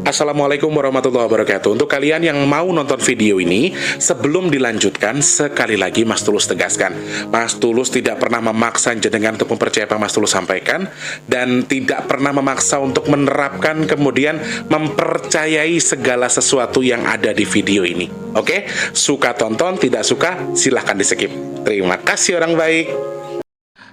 Assalamualaikum warahmatullahi wabarakatuh. Untuk kalian yang mau nonton video ini, sebelum dilanjutkan, sekali lagi Mas Tulus tegaskan, Mas Tulus tidak pernah memaksa jenengan untuk mempercayai apa Mas Tulus sampaikan, dan tidak pernah memaksa untuk menerapkan kemudian mempercayai segala sesuatu yang ada di video ini. Oke? Suka tonton, tidak suka silahkan di skip. Terima kasih orang baik.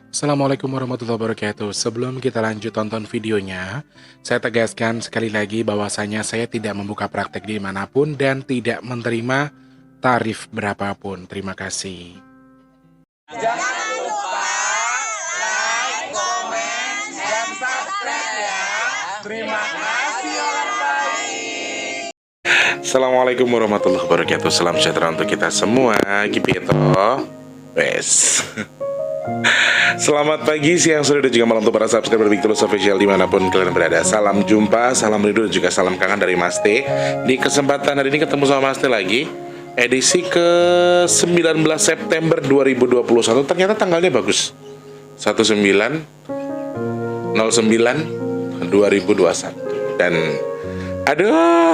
Assalamualaikum warahmatullahi wabarakatuh. Sebelum kita lanjut tonton videonya, saya tegaskan sekali lagi bahwasanya saya tidak membuka praktek dimanapun dan tidak menerima tarif berapapun. Terima kasih. Jangan lupa like, komen, dan subscribe ya. Terima kasih orang baik. Assalamualaikum warahmatullahi wabarakatuh. Salam sejahtera untuk kita semua. Gipito. Wes. Selamat pagi, siang, sore, dan juga malam untuk para subscriber Big Tulus Official dimanapun kalian berada. Salam jumpa, salam rindu, dan juga salam kangen dari Mas T. Di kesempatan hari ini ketemu sama Mas T lagi. Edisi ke 19 September 2021. Ternyata tanggalnya bagus, 19/09/2021. Dan aduh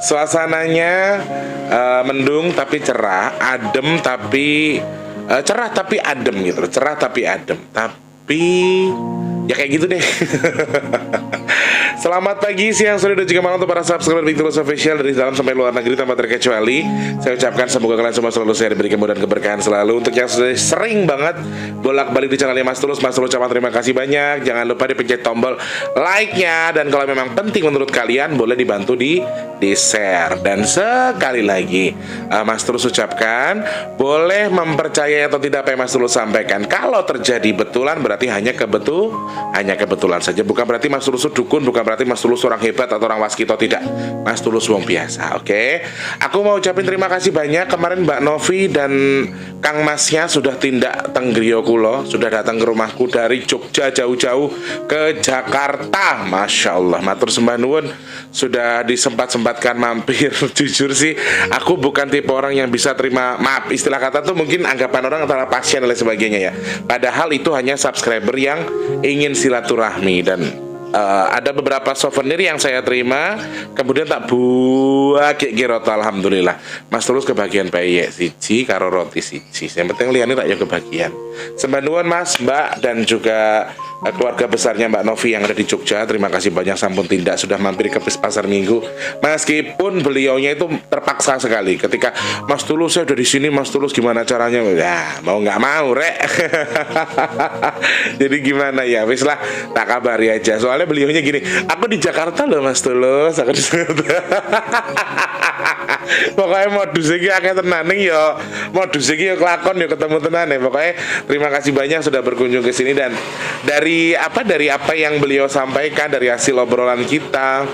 suasananya mendung tapi cerah, adem tapi cerah tapi adem gitu, cerah tapi adem, tapi ya kayak gitu deh. Selamat pagi, siang, sore, dan juga malam untuk para subscriber Big Tulus Official dari dalam sampai luar negeri tanpa terkecuali. Saya ucapkan semoga kalian semua selalu sehat, diberi kemudahan keberkahan selalu. Untuk yang sudah sering banget bolak-balik di channelnya Mas Tulus ucapkan terima kasih banyak. Jangan lupa dipencet tombol like-nya, dan kalau memang penting menurut kalian boleh dibantu di share. Dan sekali lagi Mas Tulus ucapkan boleh mempercayai atau tidak apa yang Mas Tulus sampaikan. Kalau terjadi betulan berarti hanya kebetulan saja, bukan berarti Mas Tulus dukun, bukan berarti Mas Tulus orang hebat atau orang waskito, tidak. Mas Tulus wong biasa, oke? Aku mau ucapin terima kasih banyak. Kemarin Mbak Novi dan Kang Masnya sudah tindak teng griya kula, sudah datang ke rumahku dari Jogja jauh-jauh ke Jakarta. Masya Allah, matur sembah nuwun, sudah disempat-sempatkan mampir. Jujur sih, aku bukan tipe orang yang bisa terima, maaf istilah kata tuh mungkin anggapan orang antara pasien dan lain sebagainya ya. Padahal itu hanya subscriber yang ingin silaturahmi, dan ada beberapa souvenir yang saya terima, kemudian tak buah kayak giroto. Alhamdulillah Mas Tulus kebagian peyek siji karo roti siji. Yang penting liane tak ya kebagian. Sembah nuwun Mas, Mbak, dan juga keluarga besarnya Mbak Novi yang ada di Jogja. Terima kasih banyak, sampun tindak sudah mampir ke pasar Minggu. Meskipun beliaunya itu terpaksa sekali ketika Mas Tulus saya udah di sini, Mas Tulus gimana caranya? Ya mau nggak mau rek. Jadi gimana ya, wis lah tak kabari aja. Soalnya beliaunya gini, aku di Jakarta loh Mas Tulus, aku di Jakarta. Pokoknya modus iki akeh tenaning ya, modus iki ya kelakon ya ketemu tenane. Pokoknya terima kasih banyak sudah berkunjung ke sini, dan dari apa yang beliau sampaikan, dari hasil obrolan kita,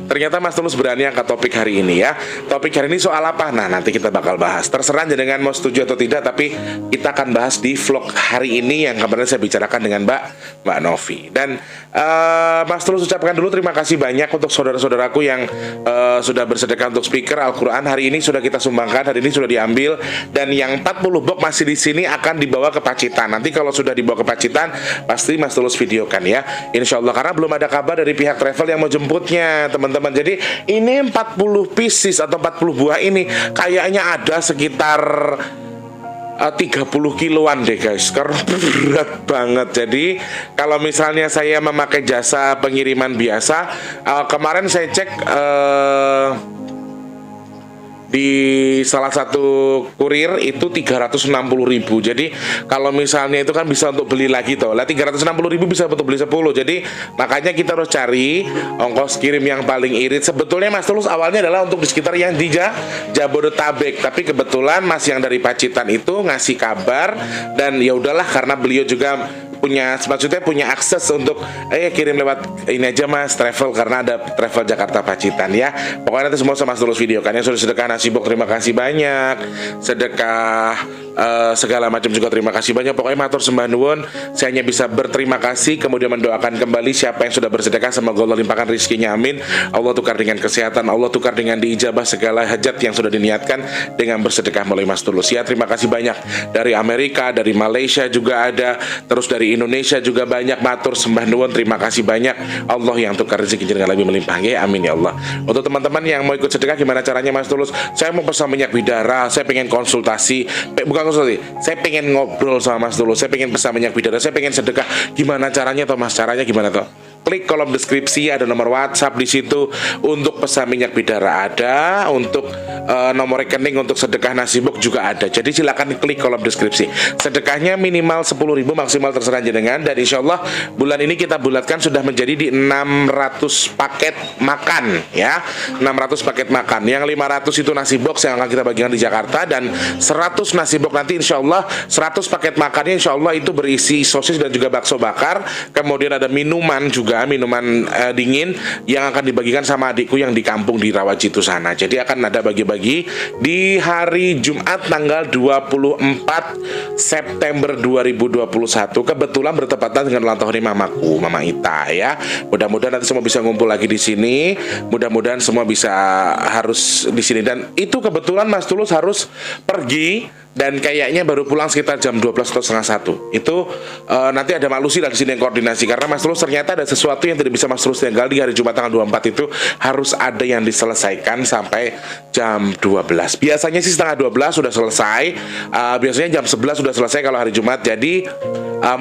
ternyata Mas Tulus berani angkat topik hari ini ya. Topik hari ini soal apa? Nah, nanti kita bakal bahas. Terserah jenengan mau setuju atau tidak, tapi kita akan bahas di vlog hari ini yang kemarin saya bicarakan dengan Mbak Novi. Dan Mas Tulus ucapkan dulu terima kasih banyak untuk saudara-saudaraku yang sudah bersedekah untuk speaker Al-Quran. Hari ini sudah kita sumbangkan, hari ini sudah diambil, dan yang 40 box masih di sini akan dibawa ke Pacitan. Nanti kalau sudah dibawa ke Pacitan, pasti Mas Tulus videokan ya, insya Allah, karena belum ada kabar dari pihak travel yang mau jemputnya, teman-teman. Jadi ini 40 pieces atau 40 buah ini kayaknya ada sekitar 30 kiloan deh guys, karena berat banget. Jadi kalau misalnya saya memakai jasa pengiriman biasa, kemarin saya cek di salah satu kurir itu 360.000. Jadi kalau misalnya itu kan bisa untuk beli lagi toh. Lah 360.000 bisa untuk beli 10. Jadi makanya kita harus cari ongkos kirim yang paling irit. Sebetulnya Mas Tulus awalnya adalah untuk di sekitar yang di Jabodetabek, tapi kebetulan Mas yang dari Pacitan itu ngasih kabar, dan ya udahlah karena beliau juga maksudnya punya akses untuk kirim lewat ini aja Mas, travel, karena ada travel Jakarta Pacitan ya. Pokoknya nanti semua sama Mas Tulus video kan. Yang sudah sedekah nasi box terima kasih banyak, sedekah segala macam juga terima kasih banyak. Pokoknya matur sembah nuwun. Saya hanya bisa berterima kasih, kemudian mendoakan kembali siapa yang sudah bersedekah, semoga Allah limpahkan rizkinya, amin. Allah tukar dengan kesehatan, Allah tukar dengan diijabah segala hajat yang sudah diniatkan dengan bersedekah melalui Mas Tulus ya. Terima kasih banyak dari Amerika, dari Malaysia juga ada, terus dari di Indonesia juga banyak. Matur sembah nuwun, terima kasih banyak. Allah yang tukar rezeki jenengan lebih melimpah. Amin ya Allah. Untuk teman-teman yang mau ikut sedekah, gimana caranya Mas Tulus? Saya mau pesan minyak bidara, saya pengen konsultasi, bukan konsultasi, saya pengen ngobrol sama Mas Tulus, saya pengen pesan minyak bidara, saya pengen sedekah. Gimana caranya toh Mas? Caranya gimana toh? Klik kolom deskripsi, ada nomor WhatsApp di situ. Untuk pesan minyak bidara ada, untuk nomor rekening untuk sedekah nasi box juga ada. Jadi silakan klik kolom deskripsi. Sedekahnya minimal 10.000, maksimal terserah jenengan. Dan insya Allah bulan ini kita bulatkan sudah menjadi di 600 paket makan ya, 600 paket makan. Yang 500 itu nasi box yang akan kita bagikan di Jakarta, dan 100 nasi box nanti insya Allah 100 paket makannya insya Allah itu berisi sosis dan juga bakso bakar. Kemudian ada minuman juga, minuman dingin yang akan dibagikan sama adikku yang di kampung di Rawajitu sana. Jadi akan ada bagi-bagi di hari Jumat tanggal 24 September 2021. Kebetulan bertepatan dengan ulang tahun mamaku, Mama Ita ya. Mudah-mudahan nanti semua bisa ngumpul lagi di sini. Mudah-mudahan semua bisa harus di sini, dan itu kebetulan Mas Tulus harus pergi dan kayaknya baru pulang sekitar jam 12 atau setengah 1. Itu nanti ada Mak Lucy di sini yang koordinasi, karena Mas Tulus ternyata ada sesuatu yang tidak bisa Mas Tulus tinggal di hari Jumat tanggal 24 itu harus ada yang diselesaikan sampai jam 12. Biasanya sih setengah 12 sudah selesai, biasanya jam 11 sudah selesai kalau hari Jumat. Jadi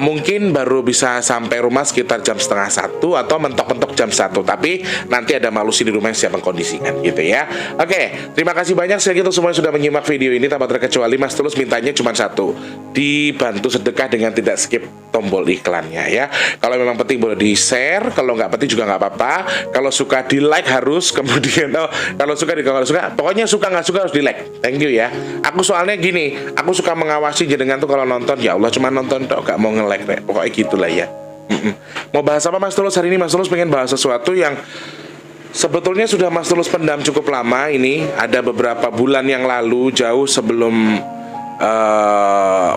mungkin baru bisa sampai rumah sekitar jam setengah 1 atau mentok-mentok jam 1. Tapi nanti ada Mak Lucy di rumah yang siap mengkondisikan gitu ya. Oke, terima kasih banyak segitu semua sudah menyimak video ini. Tanpa terkecuali Mas Tulus mintanya cuma satu, dibantu sedekah dengan tidak skip tombol iklannya ya. Kalau memang penting boleh di share, kalau nggak penting juga nggak apa-apa. Kalau suka di like harus, kemudian kalau suka kalau suka, pokoknya suka nggak suka harus di like. Thank you ya. Aku soalnya gini, aku suka mengawasi jenengan tuh kalau nonton, ya Allah cuma nonton dong, nggak mau nge-like deh. Pokoknya gitulah ya. Mau bahas apa Mas Tulus hari ini? Mas Tulus pengen bahas sesuatu yang sebetulnya sudah Mas Tulus pendam cukup lama. Ini ada beberapa bulan yang lalu, jauh sebelum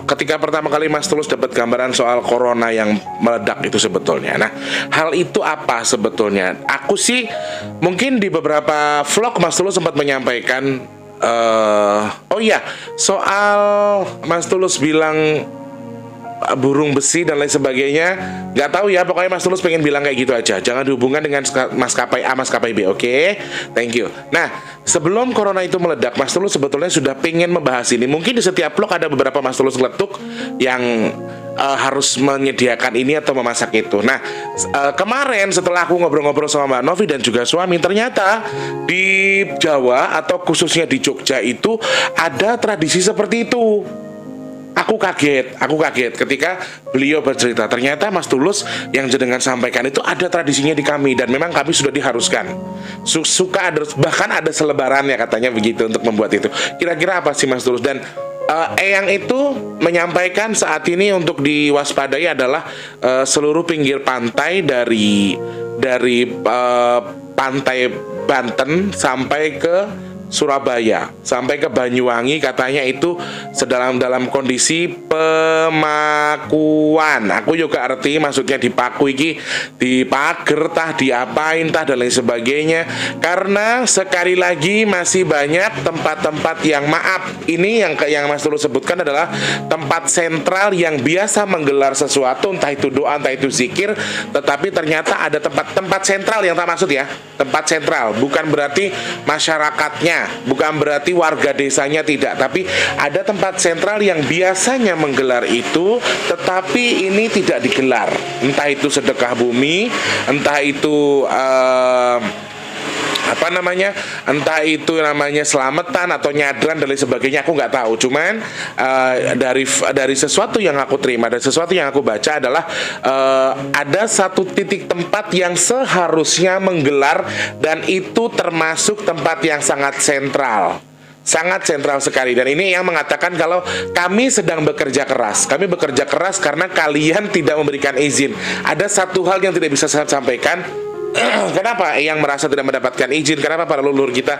ketika pertama kali Mas Tulus dapat gambaran soal corona yang meledak itu sebetulnya. Nah, hal itu apa sebetulnya? Aku sih mungkin di beberapa vlog Mas Tulus sempat menyampaikan oh iya, soal Mas Tulus bilang burung besi dan lain sebagainya, nggak tahu ya, pokoknya Mas Tulus pengen bilang kayak gitu aja, jangan dihubungkan dengan maskapai A, maskapai B, oke? Thank you. Nah, sebelum corona itu meledak, Mas Tulus sebetulnya sudah pengen membahas ini. Mungkin di setiap vlog ada beberapa Mas Tulus ngeletuk yang harus menyediakan ini atau memasak itu. Nah, kemarin setelah aku ngobrol-ngobrol sama Mbak Novi dan juga suami, ternyata di Jawa atau khususnya di Jogja itu ada tradisi seperti itu. Aku kaget ketika beliau bercerita, ternyata Mas Tulus yang jenengan sampaikan itu ada tradisinya di kami, dan memang kami sudah diharuskan. Suka ada, bahkan ada selebarannya katanya begitu untuk membuat itu. Kira-kira apa sih Mas Tulus? Dan Eyang itu menyampaikan saat ini untuk diwaspadai adalah seluruh pinggir pantai dari pantai Banten sampai ke Surabaya sampai ke Banyuwangi, katanya itu dalam kondisi pemakuan. Aku juga arti maksudnya dipaku iki, dipager tah, diapain tah dan lain sebagainya. Karena sekali lagi masih banyak tempat-tempat yang, maaf, ini yang Mas Tulus sebutkan adalah tempat sentral yang biasa menggelar sesuatu, entah itu doa, entah itu zikir, tetapi ternyata ada tempat sentral yang tak maksud ya, tempat sentral bukan berarti masyarakatnya, bukan berarti warga desanya, tidak, tapi ada tempat sentral yang biasanya menggelar itu tetapi ini tidak digelar, entah itu sedekah bumi, entah itu entah itu namanya selamatan atau nyadran dan lain sebagainya, aku nggak tahu. Cuman dari sesuatu yang aku terima, dari sesuatu yang aku baca adalah ada satu titik tempat yang seharusnya menggelar, dan itu termasuk tempat yang sangat sentral sekali. Dan ini yang mengatakan kalau kami sedang bekerja keras. Kami bekerja keras karena kalian tidak memberikan izin. Ada satu hal yang tidak bisa saya sampaikan, Kenapa Eyang merasa tidak mendapatkan izin? Kenapa para leluhur kita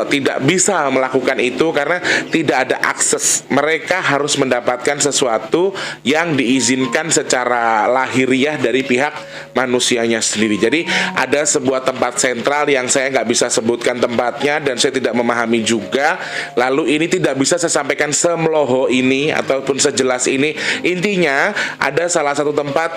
tidak bisa melakukan itu? Karena tidak ada akses. Mereka harus mendapatkan sesuatu yang diizinkan secara lahiriah dari pihak manusianya sendiri. Jadi ada sebuah tempat sentral yang saya nggak bisa sebutkan tempatnya dan saya tidak memahami juga. Lalu ini tidak bisa saya sampaikan semeloho ini ataupun sejelas ini. Intinya ada salah satu tempat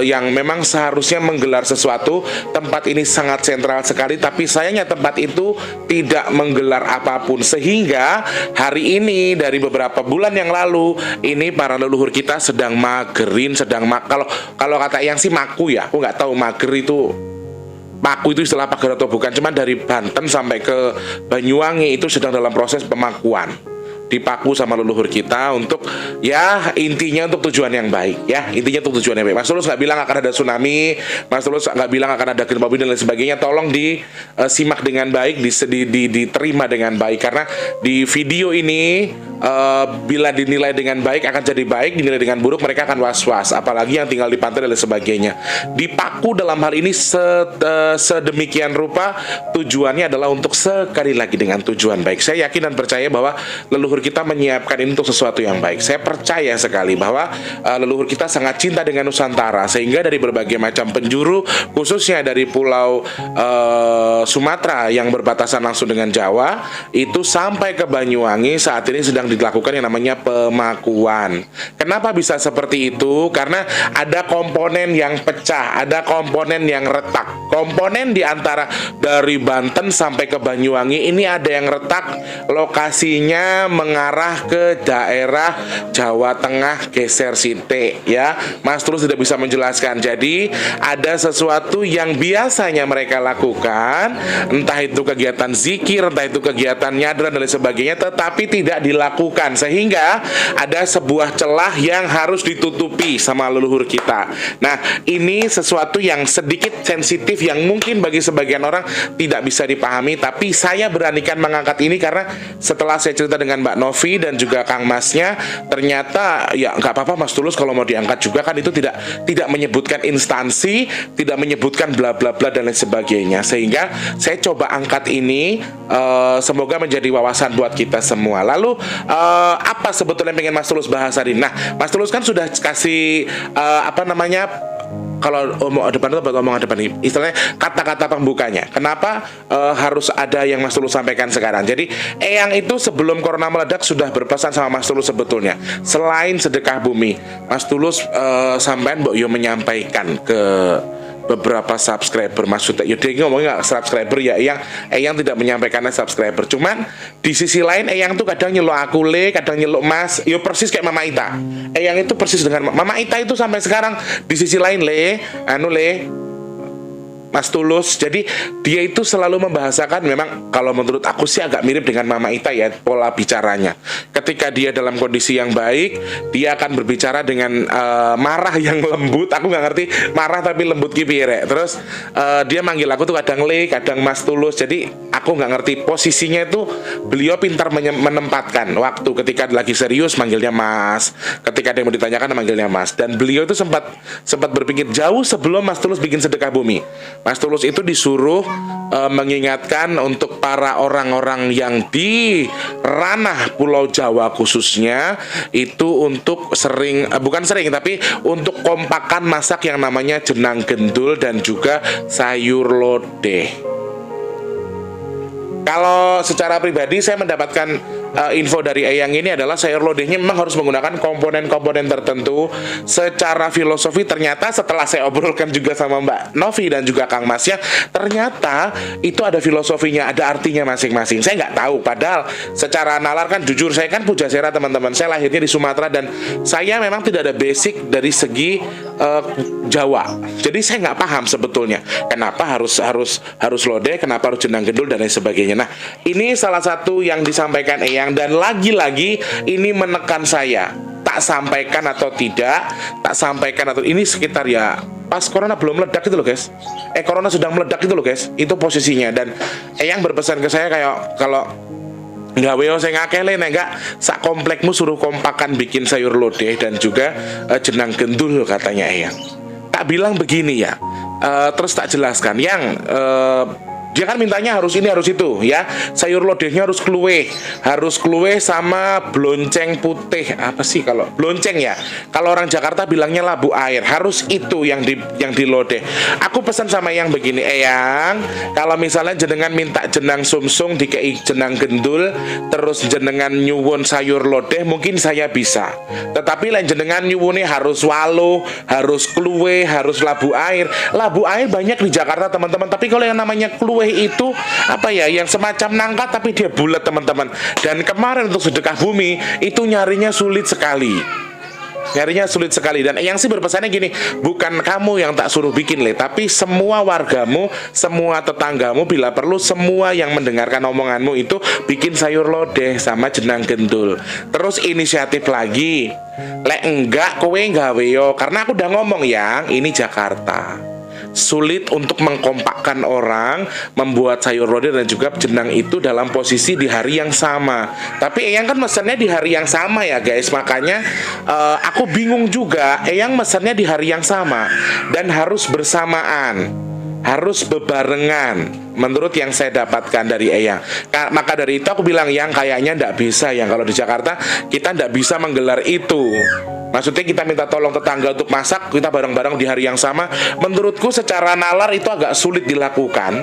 yang memang seharusnya menggelar sesuatu. Tempat ini sangat sentral sekali, tapi sayangnya tempat itu tidak menggelar apapun, sehingga hari ini dari beberapa bulan yang lalu ini para leluhur kita sedang magerin, kalau kata yang sih maku ya, aku nggak tahu mager itu maku itu istilah pagar atau bukan, cuman dari Banten sampai ke Banyuwangi itu sedang dalam proses pemakuan, dipaku sama leluhur kita untuk ya intinya untuk tujuan yang baik, ya intinya untuk tujuan yang baik. Mas Tulus nggak bilang akan ada tsunami, Mas Tulus nggak bilang akan ada gempa bumi dan lain sebagainya. Tolong disimak dengan baik, diterima dengan baik, karena di video ini bila dinilai dengan baik akan jadi baik, dinilai dengan buruk mereka akan was-was, apalagi yang tinggal di pantai dan lain sebagainya. Dipaku dalam hal ini sedemikian rupa tujuannya adalah untuk sekali lagi dengan tujuan baik. Saya yakin dan percaya bahwa leluhur kita menyiapkan ini untuk sesuatu yang baik. Saya percaya sekali bahwa leluhur kita sangat cinta dengan Nusantara, sehingga dari berbagai macam penjuru, khususnya dari pulau Sumatera yang berbatasan langsung dengan Jawa, itu sampai ke Banyuwangi saat ini sedang dilakukan yang namanya pemakuan. Kenapa bisa seperti itu? Karena ada komponen yang pecah, ada komponen yang retak. Komponen di antara dari Banten sampai ke Banyuwangi ini ada yang retak, lokasinya mengarah ke daerah Jawa Tengah, geser site, ya. Mas Tulus tidak bisa menjelaskan. Jadi ada sesuatu yang biasanya mereka lakukan, entah itu kegiatan zikir, entah itu kegiatan nyadran dan lain sebagainya, tetapi tidak dilakukan, sehingga ada sebuah celah yang harus ditutupi sama leluhur kita. Nah, ini sesuatu yang sedikit sensitif yang mungkin bagi sebagian orang tidak bisa dipahami, tapi saya beranikan mengangkat ini karena setelah saya cerita dengan Mbak Novi dan juga Kang Masnya, ternyata ya nggak apa-apa Mas Tulus kalau mau diangkat juga, kan itu tidak menyebutkan instansi, tidak menyebutkan bla bla bla dan lain sebagainya, sehingga saya coba angkat ini, semoga menjadi wawasan buat kita semua. Lalu apa sebetulnya yang pengen Mas Tulus bahas hari ini? Nah, Mas Tulus kan sudah kasih kalau depan itu buat omongan depan, istilahnya kata-kata pembukanya. Kenapa harus ada yang Mas Tulus sampaikan sekarang? Jadi Eyang itu sebelum corona meledak sudah berpesan sama Mas Tulus sebetulnya. Selain sedekah bumi, Mas Tulus sampean Mbok Yo menyampaikan ke beberapa subscriber, maksudnya dia ngomongnya nggak subscriber ya, Eyang tidak menyampaikannya subscriber. Cuman di sisi lain Eyang tuh kadang nyeluk aku le, kadang nyeluk Mas, yo persis kayak Mama Ita. Eyang itu persis dengan Mama Ita itu sampai sekarang. Di sisi lain le, Mas Tulus. Jadi dia itu selalu membahasakan, memang kalau menurut aku sih agak mirip dengan Mama Ita ya, pola bicaranya. Ketika dia dalam kondisi yang baik, dia akan berbicara dengan marah yang lembut. Aku nggak ngerti marah tapi lembut kipire. Terus dia manggil aku tuh kadang le, kadang Mas Tulus. Jadi aku nggak ngerti posisinya itu. Beliau pintar menempatkan waktu. Ketika lagi serius manggilnya Mas, ketika dia mau ditanyakan manggilnya Mas. Dan beliau itu sempat berpikir jauh sebelum Mas Tulus bikin sedekah bumi. Mas Tulus itu disuruh mengingatkan untuk para orang-orang yang di ranah Pulau Jawa khususnya itu untuk tapi untuk kompakan masak yang namanya jenang gendul dan juga sayur lodeh. Kalau secara pribadi saya mendapatkan info dari Eyang ini adalah sayur lodehnya memang harus menggunakan komponen-komponen tertentu. Secara filosofi ternyata setelah saya obrolkan juga sama Mbak Novi dan juga Kang Masnya, ternyata itu ada filosofinya, ada artinya masing-masing. Saya nggak tahu, padahal secara nalar kan jujur saya kan Pujasera teman-teman. Saya lahirnya di Sumatera dan saya memang tidak ada basic dari segi Jawa. Jadi saya nggak paham sebetulnya kenapa harus lodeh, kenapa harus jenang gendul dan lain sebagainya. Nah, ini salah satu yang disampaikan Eyang. Dan lagi-lagi ini menekan saya, tak sampaikan atau ini sekitar ya pas corona belum meledak itu loh guys. Corona sudah meledak itu loh guys. Itu posisinya. Dan Eyang berpesan ke saya kayak kalau nggak weo saya ngakeh le, enggak sak komplekmu suruh kompakan bikin sayur lodeh dan juga jenang gendul katanya Eyang. Tak bilang begini ya, Terus tak jelaskan, yang dia kan mintanya harus ini harus itu ya. Sayur lodehnya harus kluwe sama blonceng putih. Apa sih kalau blonceng ya? Kalau orang Jakarta bilangnya labu air. Harus itu yang di lodeh. Aku pesan sama yang begini, Eyang, kalau misalnya jenengan minta jenang sumsung dikei jenang gendul, terus jenengan nyuwun sayur lodeh, mungkin saya bisa. Tetapi lain jenengan nyuwune harus walo, harus kluwe, harus labu air. Labu air banyak di Jakarta teman-teman. Tapi kalau yang namanya kluwe itu apa ya, yang semacam nangka tapi dia bulat teman-teman. Dan kemarin untuk sedekah bumi itu nyarinya sulit sekali. Dan yang sih berpesannya gini, bukan kamu yang tak suruh bikin tapi semua wargamu, semua tetanggamu, bila perlu semua yang mendengarkan omonganmu itu bikin sayur lodeh sama jenang gendul. Terus inisiatif lagi, lek enggak kowe gawe yo, karena aku udah ngomong yang ini Jakarta. Sulit untuk mengkompakkan orang membuat sayur lodeh dan juga jenang itu dalam posisi di hari yang sama. Tapi Eyang kan mesennya di hari yang sama ya guys. Makanya aku bingung juga. Eyang mesennya di hari yang sama dan harus bersamaan, harus bebarengan menurut yang saya dapatkan dari Eyang. Maka dari itu aku bilang, yang kayaknya ndak bisa, yang kalau di Jakarta kita ndak bisa menggelar itu. Maksudnya kita minta tolong tetangga untuk masak, kita bareng-bareng di hari yang sama. Menurutku secara nalar itu agak sulit dilakukan,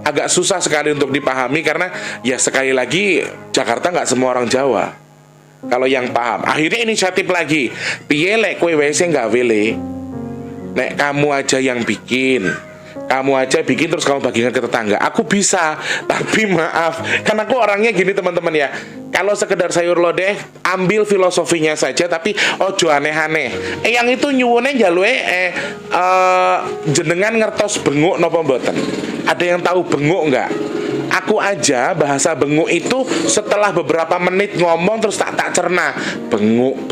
agak susah sekali untuk dipahami. Karena ya sekali lagi Jakarta nggak semua orang Jawa. Kalau yang paham, akhirnya inisiatif lagi, piye lek kowe wes nggak wele, nek kamu aja yang bikin, terus kamu bagikan ke tetangga. Aku bisa, tapi maaf, karena aku orangnya gini teman-teman ya. Kalau sekedar sayur lodeh, ambil filosofinya saja, tapi ojo aneh-aneh. Yang itu nyuwune jalue jenengan ngertos benguk nopo mboten? Ada yang tahu benguk nggak? Aku aja bahasa benguk itu setelah beberapa menit ngomong terus tak cerna. Benguk.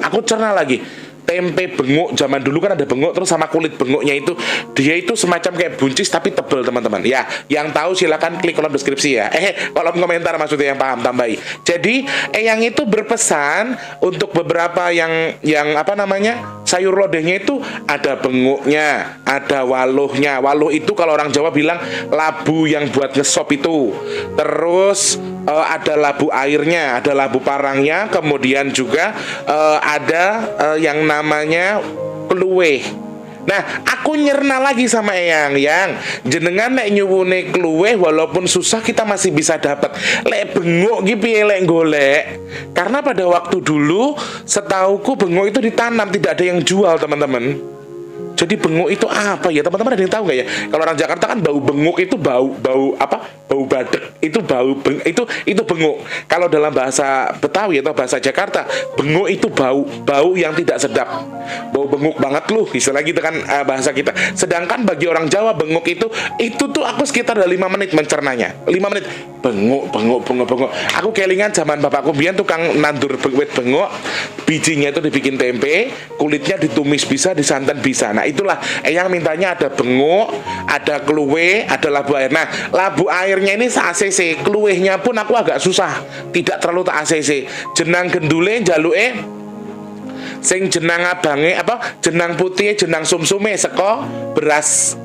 Aku cerna lagi. Tempe benguk, zaman dulu kan ada benguk terus sama kulit benguknya itu, dia itu semacam kayak buncis tapi tebel teman-teman ya. Yang tahu silakan klik kolom deskripsi ya, kolom komentar maksudnya, yang paham tambahi. Jadi yang itu berpesan untuk beberapa yang apa namanya, sayur lodehnya itu ada benguknya, ada waluhnya. Waluh itu kalau orang Jawa bilang labu yang buat ngesop itu. Terus ada labu airnya, ada labu parangnya, kemudian juga ada yang namanya kluwe. Nah, aku nyerna lagi sama Eyang, yang jenengan nek nyuwune kluwe walaupun susah kita masih bisa dapat. Lek benguk ki piye lek golek? Karena pada waktu dulu setauku benguk itu ditanam, tidak ada yang jual, teman-teman. Jadi benguk itu apa ya teman-teman, ada yang tahu nggak ya? Kalau orang Jakarta kan bau benguk itu bau apa? Bau badek itu itu benguk. Kalau dalam bahasa Betawi atau bahasa Jakarta, benguk itu bau yang tidak sedap. Bau benguk banget loh, istilah gitu kan bahasa kita. Sedangkan bagi orang Jawa benguk itu tuh aku sekitar 5 menit mencernanya. 5 menit benguk. Aku kelingan zaman bapakku biyen tukang nandur wit benguk, bijinya itu dibikin tempe, kulitnya ditumis bisa, disantan bisa. Nah, itulah yang mintanya ada benguk, ada kluwe, ada labu air. Nah, labu airnya ini se-ACC, kluwehnya pun aku agak susah, tidak terlalu tak ACC. Jenang gendule jaluke sing jenang abange apa? Jenang putih, jenang sumsume seko beras,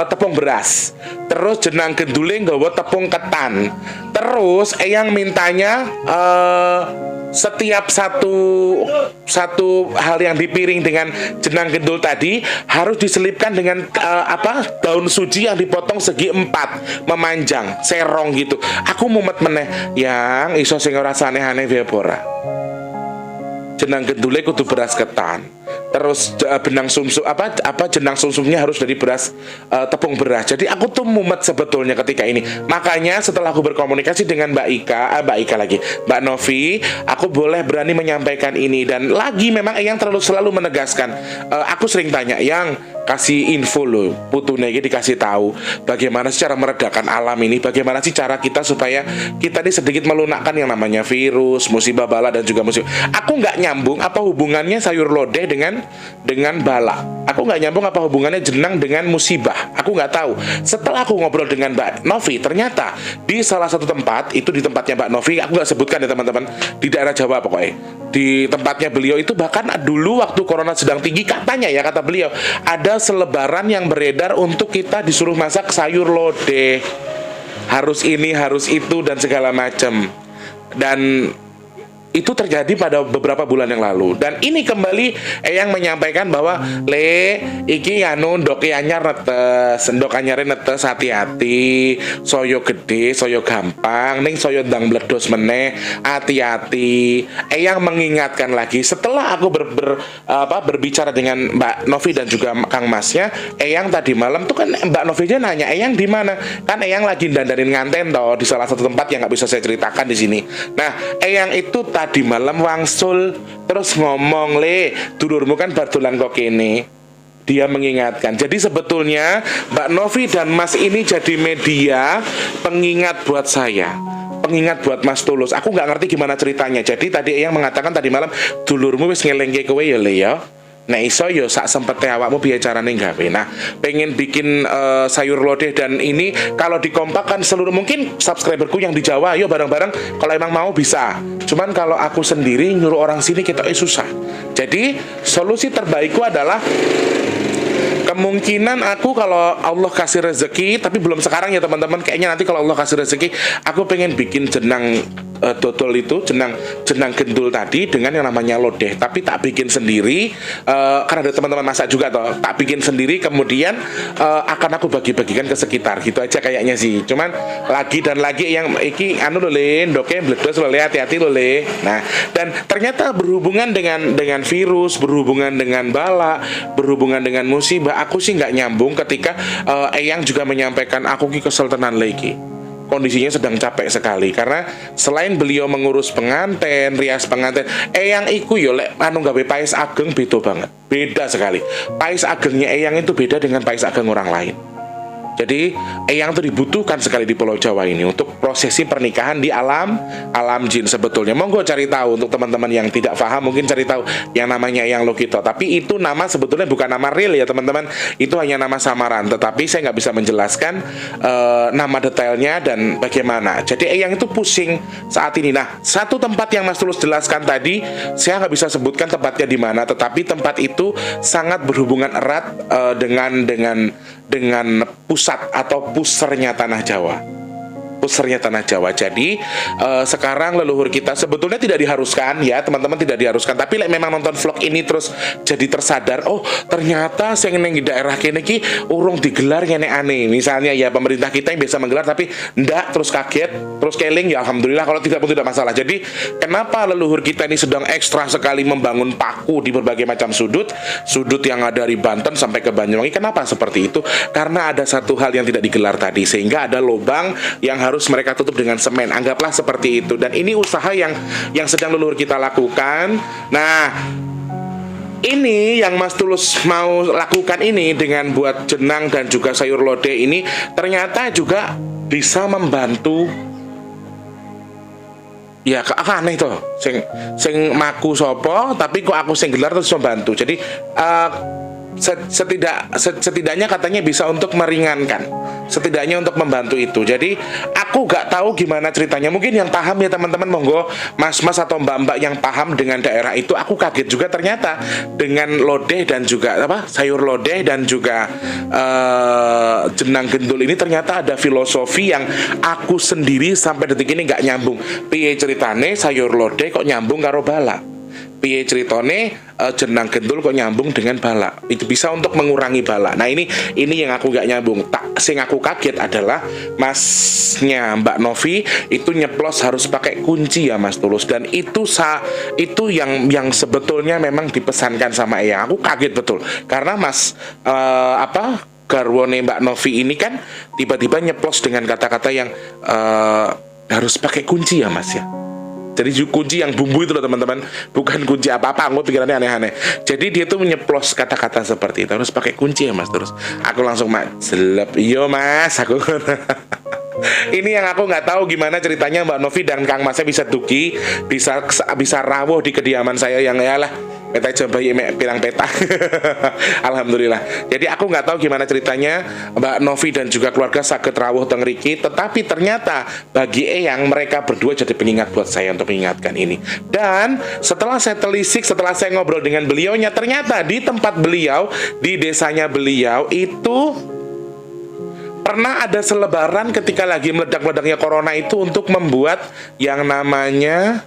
tepung beras. Terus jenang gendule nggawa tepung ketan. Terus yang mintanya setiap satu hal yang dipiring dengan jenang gendul tadi harus diselipkan dengan daun suji yang dipotong segi 4 memanjang serong gitu. Aku mumet meneh yang iso sing ora aneh-aneh wae ora. Jenang gendule kudu beras ketan. Terus benang sumsum jenang sumsumnya harus dari beras tepung beras. Jadi aku tuh mumet sebetulnya ketika ini. Makanya setelah aku berkomunikasi dengan Mbak Novi, aku boleh berani menyampaikan ini. Dan lagi memang yang selalu menegaskan, aku sering tanya, yang kasih info loh, putune ini dikasih tahu bagaimana sih cara meredakan alam ini, bagaimana sih cara kita supaya kita ini sedikit melunakkan yang namanya virus, musibah bala dan juga musibah. Aku nggak nyambung apa hubungannya sayur lodeh dengan bala. Aku nggak nyambung apa hubungannya jenang dengan musibah. Aku nggak tahu. Setelah aku ngobrol dengan Mbak Novi, ternyata di salah satu tempat, itu di tempatnya Mbak Novi, aku nggak sebutkan ya teman-teman, di daerah Jawa pokoknya. di tempatnya beliau itu, bahkan dulu waktu corona sedang tinggi katanya ya, kata beliau ada selebaran yang beredar untuk kita disuruh masak sayur lodeh, harus ini harus itu dan segala macam. Dan itu terjadi pada beberapa bulan yang lalu. Dan ini kembali Eyang menyampaikan bahwa le iki anu ndoke anyar netes, ndok anyare netes, hati-hati, soyo gede, soyo gampang, ning soyo ndang meledos meneh, hati-hati. Eyang mengingatkan lagi setelah aku berbicara dengan Mbak Novi dan juga Kang Masnya. Eyang tadi malam tuh kan Mbak Novi aja nanya Eyang di mana, kan Eyang lagi dandanin nganten toh di salah satu tempat yang nggak bisa saya ceritakan di sini. Nah, Eyang itu tadi malam wangsul terus ngomong, le dulurmu kan bardolan kok kene. Dia mengingatkan. Jadi sebetulnya Mbak Novi dan Mas ini jadi media pengingat buat saya, pengingat buat Mas Tulus. Aku nggak ngerti gimana ceritanya. Jadi tadi Eyang mengatakan tadi malam, dulurmu wis ngelengke kowe ya le ya. Nah iso yo sak sempete awakmu biar carane gawe. Nah pengen bikin sayur lodeh, dan ini kalau dikompakkan seluruh mungkin subscriberku yang di Jawa, yo bareng-bareng kalau emang mau bisa. Cuman kalau aku sendiri nyuruh orang sini kita susah. Jadi solusi terbaikku adalah kemungkinan aku kalau Allah kasih rezeki, tapi belum sekarang ya teman-teman, kayaknya nanti kalau Allah kasih rezeki aku pengen bikin jenang dodol itu, jenang gendul tadi dengan yang namanya lodeh, tapi tak bikin sendiri karena ada teman-teman masak juga toh, tak bikin sendiri kemudian akan aku bagi-bagikan ke sekitar gitu aja kayaknya sih. Cuman lagi dan lagi yang iki anu lho le, ndoke meledos lho le, hati-hati lho le. Nah, dan ternyata berhubungan dengan virus, berhubungan dengan bala, berhubungan dengan musibah. Aku sih nggak nyambung ketika Eyang juga menyampaikan aku ki kesel tenan lagi. Kondisinya sedang capek sekali karena selain beliau mengurus penganten, rias penganten, Eyang iku yo lek anu gawe pais ageng beda banget. Beda sekali. Pais agengnya Eyang itu beda dengan pais ageng orang lain. Jadi Eyang itu dibutuhkan sekali di Pulau Jawa ini untuk prosesi pernikahan di alam jin sebetulnya. Monggo cari tahu untuk teman-teman yang tidak paham, mungkin cari tahu yang namanya Eyang Lokito. Tapi itu nama sebetulnya bukan nama real ya teman-teman. Itu hanya nama samaran. Tetapi saya nggak bisa menjelaskan nama detailnya dan bagaimana. Jadi Eyang itu pusing saat ini. Nah, satu tempat yang Mas Tulus jelaskan tadi, saya nggak bisa sebutkan tempatnya di mana. Tetapi tempat itu sangat berhubungan erat dengan pusat atau pusernya tanah Jawa. Pusernya tanah Jawa. Jadi sekarang leluhur kita sebetulnya tidak diharuskan ya teman-teman, tidak diharuskan. Tapi memang nonton vlog ini terus jadi tersadar, oh ternyata saya di daerah kene ki urung digelar ngene aneh. Misalnya ya pemerintah kita yang biasa menggelar tapi ndak, terus kaget, terus keling, ya alhamdulillah, kalau tidak pun tidak masalah. Jadi kenapa leluhur kita ini sedang ekstra sekali membangun paku di berbagai macam sudut yang ada dari Banten sampai ke Banyuwangi. Kenapa seperti itu? Karena ada satu hal yang tidak digelar tadi, sehingga ada lubang yang harus mereka tutup dengan semen. Anggaplah seperti itu. Dan ini usaha yang sedang leluhur kita lakukan. Nah, ini yang Mas Tulus mau lakukan ini dengan buat jenang dan juga sayur lodeh ini ternyata juga bisa membantu. Ya aneh toh, sing maku sopo tapi kok aku sing gelar terus membantu. Jadi setidaknya katanya bisa untuk meringankan, setidaknya untuk membantu itu. Jadi aku gak tahu gimana ceritanya. Mungkin yang paham ya teman-teman, monggo mas-mas atau mbak-mbak yang paham dengan daerah itu. Aku kaget juga ternyata dengan lodeh dan juga sayur lodeh dan juga jenang gendul ini ternyata ada filosofi yang aku sendiri sampai detik ini gak nyambung. Piye ceritane sayur lodeh kok nyambung karo bala? Piye ceritane jenang gendul kok nyambung dengan bala? Itu bisa untuk mengurangi bala. Nah ini yang aku gak nyambung. Sing aku kaget adalah masnya Mbak Novi itu nyeplos harus pakai kunci ya Mas Tulus. Dan itu yang sebetulnya memang dipesankan sama Eyang. Aku kaget betul. Karena garwone Mbak Novi ini kan tiba-tiba nyeplos dengan kata-kata yang harus pakai kunci ya Mas ya. Jadi kunci yang bumbu itu loh teman-teman, bukan kunci apa-apa. Aku pikirannya aneh-aneh. Jadi dia tuh menyeplos kata-kata seperti itu, harus pakai kunci ya Mas. Terus aku langsung seleb, iyo Mas, aku ini yang aku nggak tahu gimana ceritanya Mbak Novi dan Kang Masnya bisa duki, bisa rawuh di kediaman saya yang ya lah peta jambai mek pirang peta. Alhamdulillah. Jadi aku nggak tahu gimana ceritanya Mbak Novi dan juga keluarga saged rawuh teng riki, tetapi ternyata bagi Eyang mereka berdua jadi pengingat buat saya untuk mengingatkan ini. Dan setelah saya telisik, setelah saya ngobrol dengan beliaunya, ternyata di tempat beliau, di desanya beliau itu pernah ada selebaran ketika lagi meledak-meledaknya corona itu untuk membuat yang namanya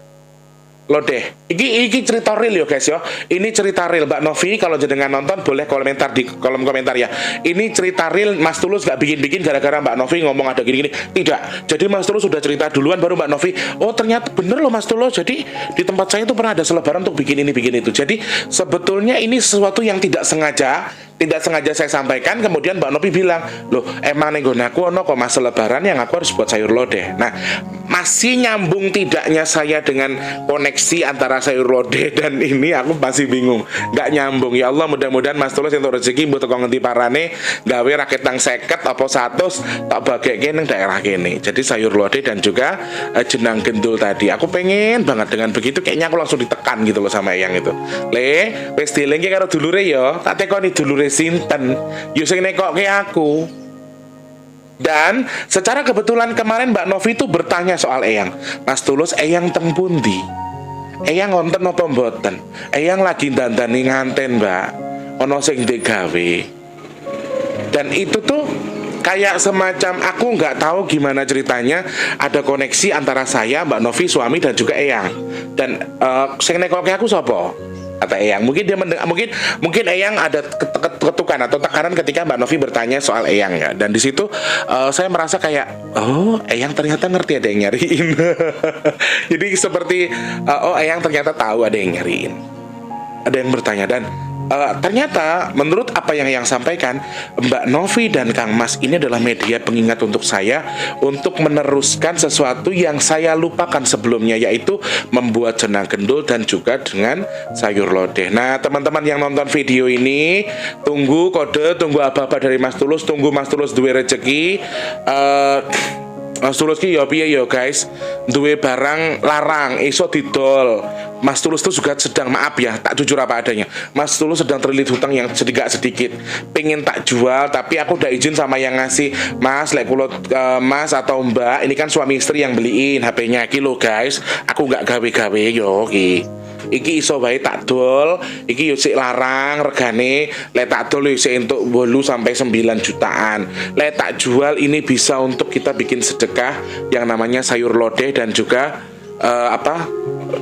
lodeh. Iki cerita real ya guys ya. Ini cerita real Mbak Novi, kalau jenengan nonton boleh komentar di kolom komentar ya. Ini cerita real, Mas Tulus gak bikin-bikin gara-gara Mbak Novi ngomong ada gini-gini. Tidak. Jadi Mas Tulus sudah cerita duluan baru Mbak Novi, oh ternyata bener loh Mas Tulus. Jadi di tempat saya itu pernah ada selebaran untuk bikin ini bikin itu. Jadi sebetulnya ini sesuatu yang tidak sengaja saya sampaikan. Kemudian Mbak Novi bilang, loh emang nenggonaku ono kok mas selebaran yang aku harus buat sayur lodeh. Nah, masih nyambung tidaknya saya dengan koneksi antara sayur lodeh dan ini, aku masih bingung, nggak nyambung. Ya Allah, mudah-mudahan Mas Tulus untuk rezeki mbok teko ngendi parane gawe raket tang 50 apa 100 tak bageke ning daerah kene. Jadi sayur lodeh dan juga jenang gendul tadi. Aku pengen banget dengan begitu, kayaknya aku langsung ditekan gitu loh sama Eyang itu. Le, wis dilengke karo dulure ya, tak tekoni dulure sinten yo sing nekoke aku. Dan secara kebetulan kemarin Mbak Novi itu bertanya soal Eyang, Mas Tulus Eyang teng pundi? Eyang ngonten apa mboten? Eyang lagi dandani nganten Mbak, ono sing digawe. Dan itu tuh kayak semacam aku nggak tahu gimana ceritanya ada koneksi antara saya, Mbak Novi, suami dan juga Eyang. Dan sing nekoke aku sapa? Kata Eyang, mungkin dia mungkin Eyang ada ketukan atau tekanan ketika Mbak Novi bertanya soal Eyang ya. Dan di situ saya merasa kayak, oh Eyang ternyata ngerti ada yang nyariin. Jadi seperti oh Eyang ternyata tahu ada yang nyariin, ada yang bertanya. Dan ternyata menurut apa yang Eyang sampaikan, Mbak Novi dan Kang Mas ini adalah media pengingat untuk saya untuk meneruskan sesuatu yang saya lupakan sebelumnya, yaitu membuat jenang gendul dan juga dengan sayur lodeh. Nah teman-teman yang nonton video ini, tunggu kode, tunggu apa-apa dari Mas Tulus, tunggu Mas Tulus duwe rezeki. Mas Tulus ki yo piye yo guys, duwe barang larang iso didol. Mas Tulus tuh juga sedang, maaf ya, tak jujur apa adanya, Mas Tulus sedang terlilit hutang yang sedikit pengen tak jual, tapi aku udah izin sama yang ngasih, Mas lek kulo Mas atau Mbak, ini kan suami istri yang beliin HP-nya iki lo guys, aku nggak gawe-gawe yo iki iso bae tak dol, iki yo sik larang regane, lek tak dol yo sik entuk 8 sampai 9 jutaan. Lek tak jual ini bisa untuk kita bikin sedekah yang namanya sayur lodeh dan juga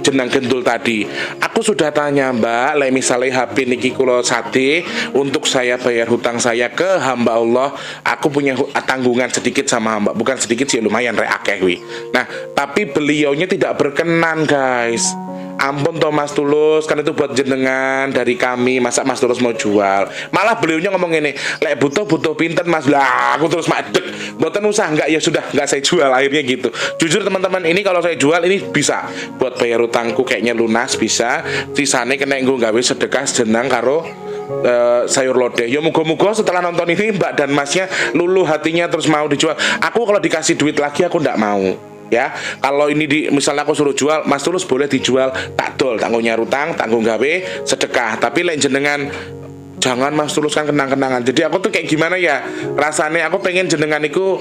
jenang gendul tadi. Aku sudah tanya Mbak, lek misalnya HP niki kulo sate untuk saya bayar hutang saya ke hamba Allah, aku punya tanggungan sedikit sama hamba, bukan sedikit sih, lumayan rek akeh wi. Nah, tapi beliaunya tidak berkenan guys. Ampun toh Mas Tulus, kan itu buat jenengan dari kami, masa Mas Tulus mau jual? Malah beliaunya ngomong ini, lek butuh pinten Mas. Lah aku terus madek, buatan usah, enggak ya sudah, enggak saya jual akhirnya gitu. Jujur teman-teman, ini kalau saya jual ini bisa buat bayar utangku kayaknya lunas, bisa sisane kena nggo gawe sedekah jenang karo sayur lodeh. Ya muga-muga setelah nonton ini Mbak dan Masnya luluh hatinya terus mau dijual. Aku kalau dikasih duit lagi aku ndak mau. Ya, kalau ini misalnya aku suruh jual, Mas Tulus boleh dijual, tak dol, tanggung nyarutang, tanggung gawe, sedekah. Tapi lain jenengan jangan Mas Tulus kan kenang-kenangan. Jadi aku tuh kayak gimana ya, rasanya aku pengen jenengan itu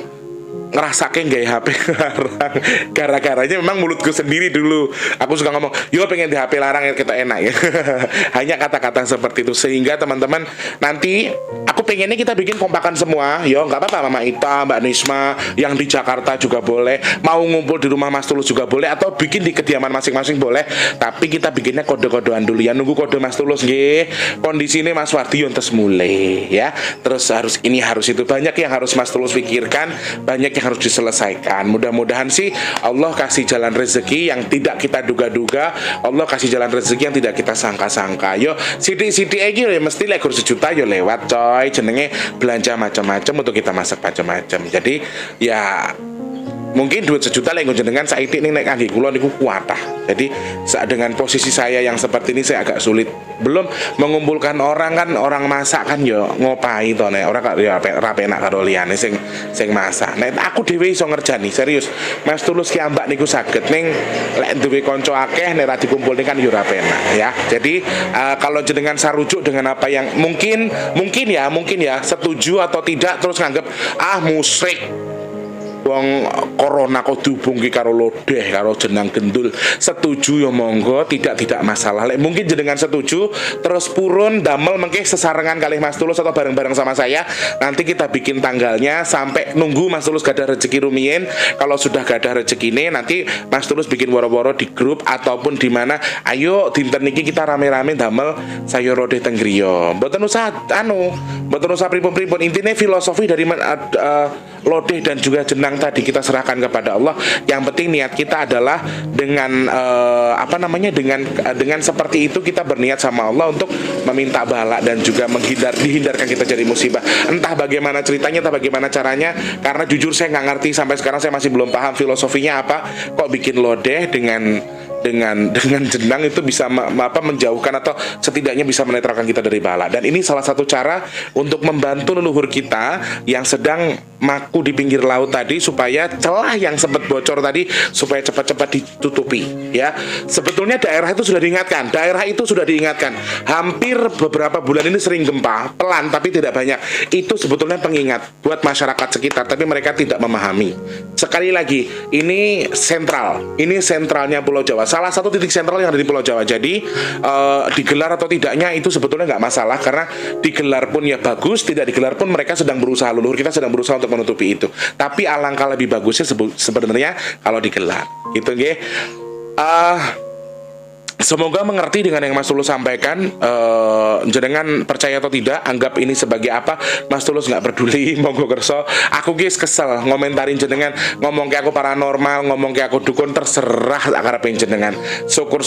ngerasake gaya HP larang. Gara-garanya memang mulutku sendiri dulu, aku suka ngomong, yo pengen di HP larang ya kita enak ya. Hanya kata-kata seperti itu. Sehingga teman-teman, nanti aku pengennya kita bikin kompakan semua. Yo nggak apa-apa, Mama Ita, Mbak Nisma yang di Jakarta juga boleh, mau ngumpul di rumah Mas Tulus juga boleh, atau bikin di kediaman masing-masing boleh. Tapi kita bikinnya kode-kodean dulu ya, nunggu kode Mas Tulus nggih. Kondisi ini Mas Wardi terus mulai ya. Terus harus ini harus itu, banyak yang harus Mas Tulus pikirkan, banyak yang harus diselesaikan. Mudah-mudahan sih Allah kasih jalan rezeki yang tidak kita duga-duga, Allah kasih jalan rezeki yang tidak kita sangka-sangka. Yo sidik-sidik aja ya, mesti lek sejuta yo lewat coy, jenenge belanja macam-macam untuk kita masak macam-macam. Jadi ya Mungkin duit sejuta lek jenengan saiki ning nek kangge kula niku kuatah. Jadi dengan posisi saya yang seperti ini saya agak sulit. Belum mengumpulkan orang kan, orang masak kan ya ngopai to nek ora kok ya ra penak karo liyane sing masak. Nek aku dhewe iso ngerjani serius. Mas Tulus ki ambak niku saged ning lek duwe kanca akeh nek ra dikumpulne kan ya ora penak ya. Jadi kalau jenengan sarujuk dengan apa yang mungkin ya setuju atau tidak terus nganggep musyrik. Wong corona kok dihubungke karo lodeh karo jenang gendul, setuju ya monggo, tidak masalah. Lek mungkin jenengan setuju terus purun damel mengke sesarengan kali Mas Tulus atau bareng-bareng sama saya, nanti kita bikin tanggalnya sampai nunggu Mas Tulus gadah rezeki rumiyin. Kalau sudah gadah rezekine nanti Mas Tulus bikin woro-woro di grup ataupun di mana, ayo dinten niki kita rame-rame damel sayur lodeh teng griya. Mboten usah mboten usah pripun-pripun. Intine filosofi dari lodeh dan juga jenang tadi kita serahkan kepada Allah. Yang penting niat kita adalah dengan dengan seperti itu kita berniat sama Allah untuk meminta bala dan juga dihindarkan kita dari musibah. Entah bagaimana ceritanya, entah bagaimana caranya, karena jujur saya nggak ngerti sampai sekarang, saya masih belum paham filosofinya apa. Kok bikin lodeh dengan jenang itu bisa menjauhkan atau setidaknya bisa menetralkan kita dari bala. Dan ini salah satu cara untuk membantu leluhur kita yang sedang maku di pinggir laut tadi, supaya celah yang sempat bocor tadi supaya cepat-cepat ditutupi ya. Sebetulnya daerah itu sudah diingatkan. Hampir beberapa bulan ini sering gempa, pelan tapi tidak banyak. Itu sebetulnya pengingat buat masyarakat sekitar, tapi mereka tidak memahami. Sekali lagi, ini sentralnya Pulau Jawa. Salah satu titik sentral yang ada di Pulau Jawa. Jadi digelar atau tidaknya itu sebetulnya nggak masalah, karena digelar pun ya bagus, tidak digelar pun mereka sedang berusaha, leluhur kita sedang berusaha untuk menutupi itu. Tapi alangkah lebih bagusnya sebenarnya kalau digelar gitu nggih. Semoga mengerti dengan yang Mas Tulus sampaikan. Jenengan percaya atau tidak, anggap ini sebagai apa, Mas Tulus nggak peduli. Monggo kerso. Aku guys kesel ngomentarin jenengan, ngomong ke aku paranormal, ngomong ke aku dukun, terserah tak karepin jenengan. Syukur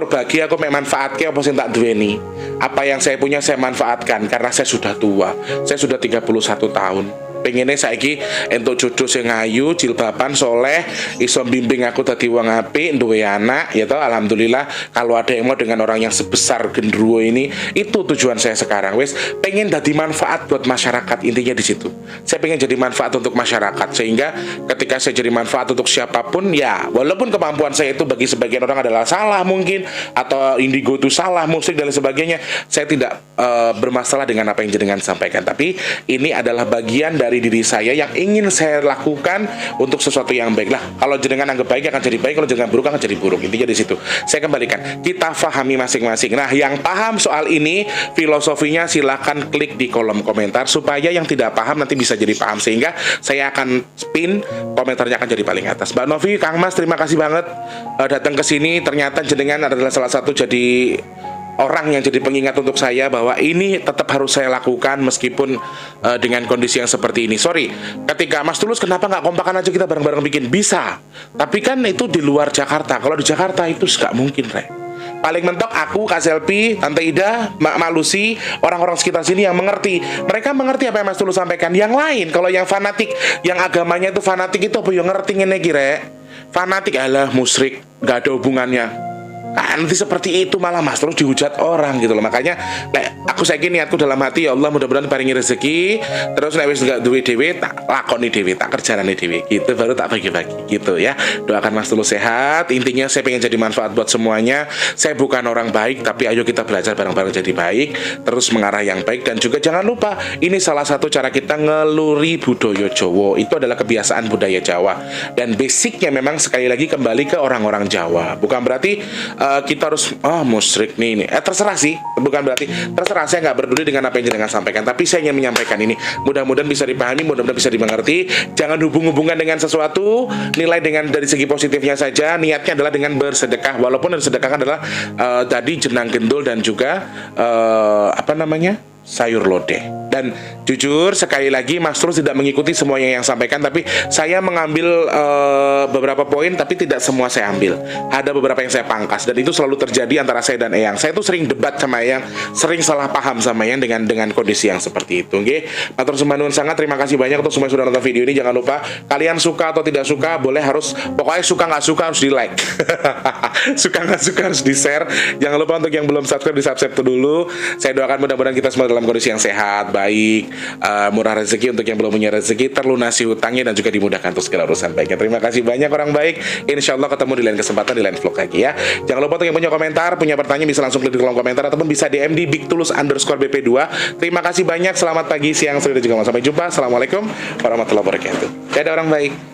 bagi aku manfaat ke apa sing tak duweni. Apa yang saya punya saya manfaatkan, karena saya sudah tua. Saya sudah 31 tahun. Pengennya saiki entuk jodoh sing ayu, jilbaban, soleh, iso bimbing aku dadi wong apik, duwe anak, ya toh. Alhamdulillah, kalau ada yang mau dengan orang yang sebesar gendruwo ini, itu tujuan saya sekarang. Wes, pengen dadi manfaat buat masyarakat, intinya di situ. Saya pengen jadi manfaat untuk masyarakat, sehingga ketika saya jadi manfaat untuk siapapun, ya walaupun kemampuan saya itu bagi sebagian orang adalah salah mungkin, atau indigo itu salah, musik dan sebagainya, saya tidak bermasalah dengan apa yang jenengan sampaikan. Tapi ini adalah bagian dari diri saya yang ingin saya lakukan untuk sesuatu yang baik. Lah, kalau jenengan anggap baik akan jadi baik, kalau jenengan buruk akan jadi buruk. Intinya di situ. Saya kembalikan, kita fahami masing-masing. Nah, yang paham soal ini filosofinya silahkan klik di kolom komentar, supaya yang tidak paham nanti bisa jadi paham, sehingga saya akan spin komentarnya akan jadi paling atas. Mbak Novi, Kang Mas, terima kasih banget datang ke sini. Ternyata jenengan adalah salah satu jadi orang yang jadi pengingat untuk saya bahwa ini tetap harus saya lakukan meskipun dengan kondisi yang seperti ini. Sorry, ketika Mas Tulus kenapa nggak kompakan aja kita bareng-bareng bikin? Bisa, tapi kan itu di luar Jakarta. Kalau di Jakarta itu nggak mungkin, Rek. Paling mentok aku, Kak Selvi, Tante Ida, Mak Lucy, orang-orang sekitar sini yang mengerti. Mereka mengerti apa yang Mas Tulus sampaikan. Yang lain, kalau yang fanatik, yang agamanya itu fanatik, itu apa yang ngerti ngene iki, Rek? Fanatik alah musyrik, nggak ada hubungannya. Nanti seperti itu malah Mas Tulus dihujat orang gitu loh. Makanya aku saiki niatku dalam hati, ya Allah mudah-mudahan paringi rezeki, terus nek wis gak duwe dhewe tak lakoni dhewe, tak kerjane dhewe gitu, baru tak bagi-bagi gitu ya. Doakan Mas Tulus sehat. Intinya saya pengen jadi manfaat buat semuanya. Saya bukan orang baik, tapi ayo kita belajar bareng-bareng jadi baik, terus mengarah yang baik. Dan juga jangan lupa, ini salah satu cara kita ngeluri budaya Jawa. Itu adalah kebiasaan budaya Jawa, dan basicnya memang sekali lagi kembali ke orang-orang Jawa. Bukan berarti kita harus musyrik nih. Terserah sih, bukan berarti terserah, saya nggak peduli dengan apa yang jenengan sampaikan, tapi saya ingin menyampaikan ini. Mudah-mudahan bisa dipahami, mudah-mudahan bisa dimengerti. Jangan hubung-hubungkan dengan sesuatu, nilai dengan dari segi positifnya saja. Niatnya adalah dengan bersedekah, walaupun yang disedekahkan adalah tadi jenang gendul dan juga sayur lodeh. Dan jujur sekali lagi Mas Tulus tidak mengikuti semuanya yang sampaikan, tapi saya mengambil beberapa poin, tapi tidak semua saya ambil. Ada beberapa yang saya pangkas, dan itu selalu terjadi antara saya dan Eyang. Saya tuh sering debat sama Eyang, sering salah paham sama Eyang dengan kondisi yang seperti itu. Oke, matur sembah nuwun sangat, terima kasih banyak untuk semua yang sudah nonton video ini. Jangan lupa kalian suka atau tidak suka, boleh harus pokoknya suka nggak suka harus di like, suka nggak suka harus di share. Jangan lupa untuk yang belum subscribe di subscribe dulu. Saya doakan mudah-mudahan kita semua dalam kondisi yang sehat, baik, murah rezeki untuk yang belum punya rezeki, terlunasi hutangnya, dan juga dimudahkan untuk segala urusan baiknya. Terima kasih banyak orang baik. Insya Allah ketemu di lain kesempatan, di lain vlog lagi ya. Jangan lupa untuk yang punya komentar, punya pertanyaan bisa langsung klik di kolom komentar ataupun bisa DM di @bigtulus_bp2. Terima kasih banyak. Selamat pagi, siang, sore, dan juga malam. Sampai jumpa. Assalamualaikum warahmatullahi wabarakatuh. Dadah orang baik.